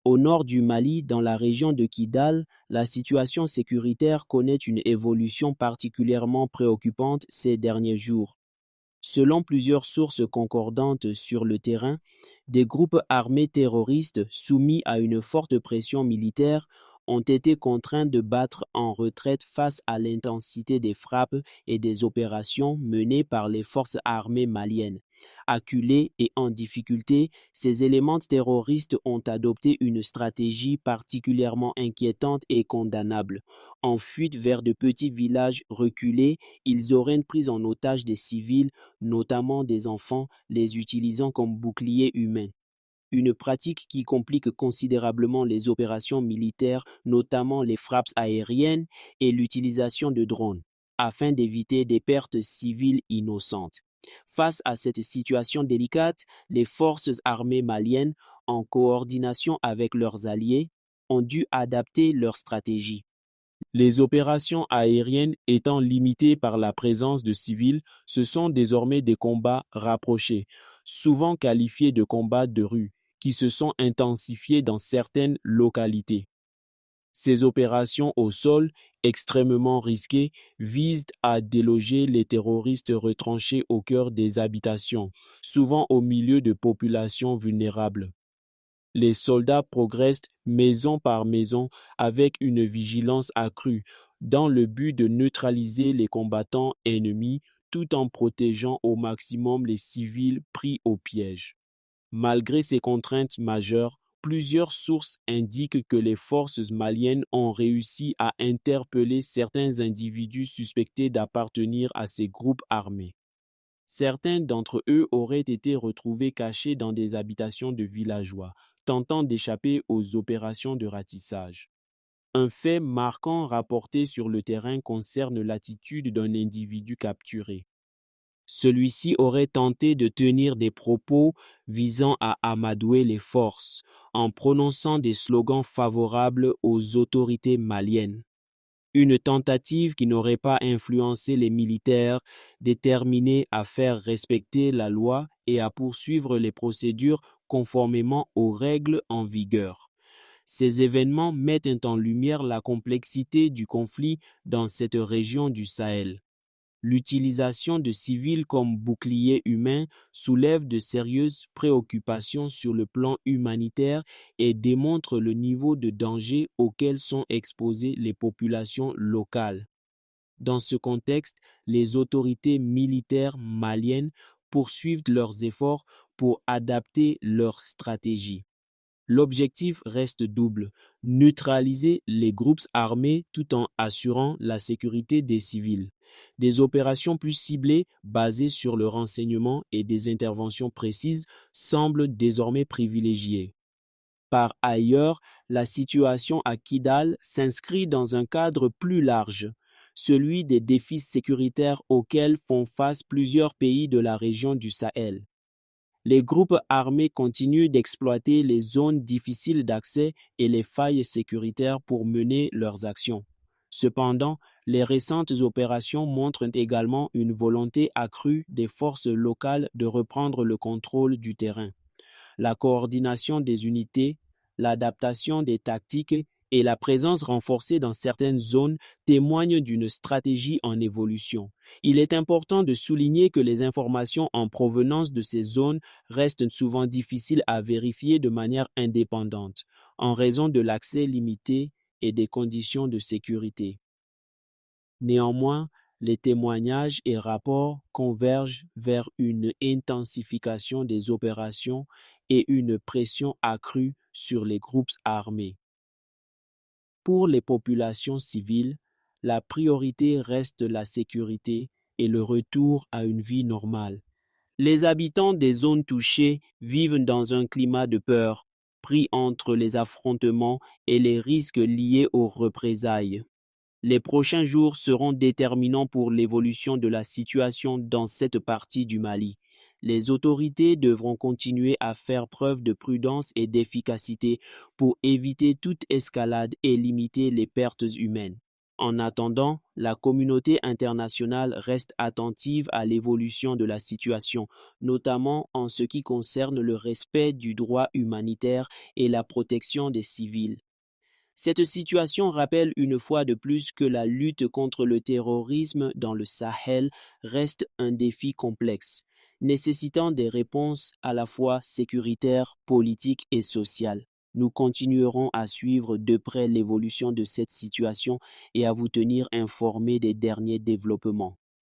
Au nord du Mali, dans la région de Kidal, la situation sécuritaire connaît une évolution particulièrement préoccupante ces derniers jours. Selon plusieurs sources concordantes sur le terrain, des groupes armés terroristes soumis à une forte pression militaire ont été contraints de battre en retraite face à l'intensité des frappes et des opérations menées par les forces armées maliennes. Acculés et en difficulté, ces éléments terroristes ont adopté une stratégie particulièrement inquiétante et condamnable. En fuite vers de petits villages reculés, ils auraient pris en otage des civils, notamment des enfants, les utilisant comme boucliers humains. Une pratique qui complique considérablement les opérations militaires, notamment les frappes aériennes et l'utilisation de drones, afin d'éviter des pertes civiles innocentes. Face à cette situation délicate, les forces armées maliennes, en coordination avec leurs alliés, ont dû adapter leur stratégie. Les opérations aériennes étant limitées par la présence de civils, ce sont désormais des combats rapprochés, souvent qualifiés de combats de rue, qui se sont intensifiés dans certaines localités. Ces opérations au sol, extrêmement risquées, visent à déloger les terroristes retranchés au cœur des habitations, souvent au milieu de populations vulnérables. Les soldats progressent maison par maison avec une vigilance accrue, dans le but de neutraliser les combattants ennemis tout en protégeant au maximum les civils pris au piège. Malgré ces contraintes majeures, plusieurs sources indiquent que les forces maliennes ont réussi à interpeller certains individus suspectés d'appartenir à ces groupes armés. Certains d'entre eux auraient été retrouvés cachés dans des habitations de villageois, tentant d'échapper aux opérations de ratissage. Un fait marquant rapporté sur le terrain concerne l'attitude d'un individu capturé. Celui-ci aurait tenté de tenir des propos visant à amadouer les forces, en prononçant des slogans favorables aux autorités maliennes. Une tentative qui n'aurait pas influencé les militaires déterminés à faire respecter la loi et à poursuivre les procédures conformément aux règles en vigueur. Ces événements mettent en lumière la complexité du conflit dans cette région du Sahel. L'utilisation de civils comme boucliers humains soulève de sérieuses préoccupations sur le plan humanitaire et démontre le niveau de danger auquel sont exposées les populations locales. Dans ce contexte, les autorités militaires maliennes poursuivent leurs efforts pour adapter leur stratégie. L'objectif reste double: neutraliser les groupes armés tout en assurant la sécurité des civils. Des opérations plus ciblées, basées sur le renseignement et des interventions précises, semblent désormais privilégiées. Par ailleurs, la situation à Kidal s'inscrit dans un cadre plus large, celui des défis sécuritaires auxquels font face plusieurs pays de la région du Sahel. Les groupes armés continuent d'exploiter les zones difficiles d'accès et les failles sécuritaires pour mener leurs actions. Cependant, les récentes opérations montrent également une volonté accrue des forces locales de reprendre le contrôle du terrain. La coordination des unités, l'adaptation des tactiques et la présence renforcée dans certaines zones témoignent d'une stratégie en évolution. Il est important de souligner que les informations en provenance de ces zones restent souvent difficiles à vérifier de manière indépendante, en raison de l'accès limité et des conditions de sécurité. Néanmoins, les témoignages et rapports convergent vers une intensification des opérations et une pression accrue sur les groupes armés. Pour les populations civiles, la priorité reste la sécurité et le retour à une vie normale. Les habitants des zones touchées vivent dans un climat de peur, pris entre les affrontements et les risques liés aux représailles. Les prochains jours seront déterminants pour l'évolution de la situation dans cette partie du Mali. Les autorités devront continuer à faire preuve de prudence et d'efficacité pour éviter toute escalade et limiter les pertes humaines. En attendant, la communauté internationale reste attentive à l'évolution de la situation, notamment en ce qui concerne le respect du droit humanitaire et la protection des civils. Cette situation rappelle une fois de plus que la lutte contre le terrorisme dans le Sahel reste un défi complexe, nécessitant des réponses à la fois sécuritaires, politiques et sociales. Nous continuerons à suivre de près l'évolution de cette situation et à vous tenir informés des derniers développements.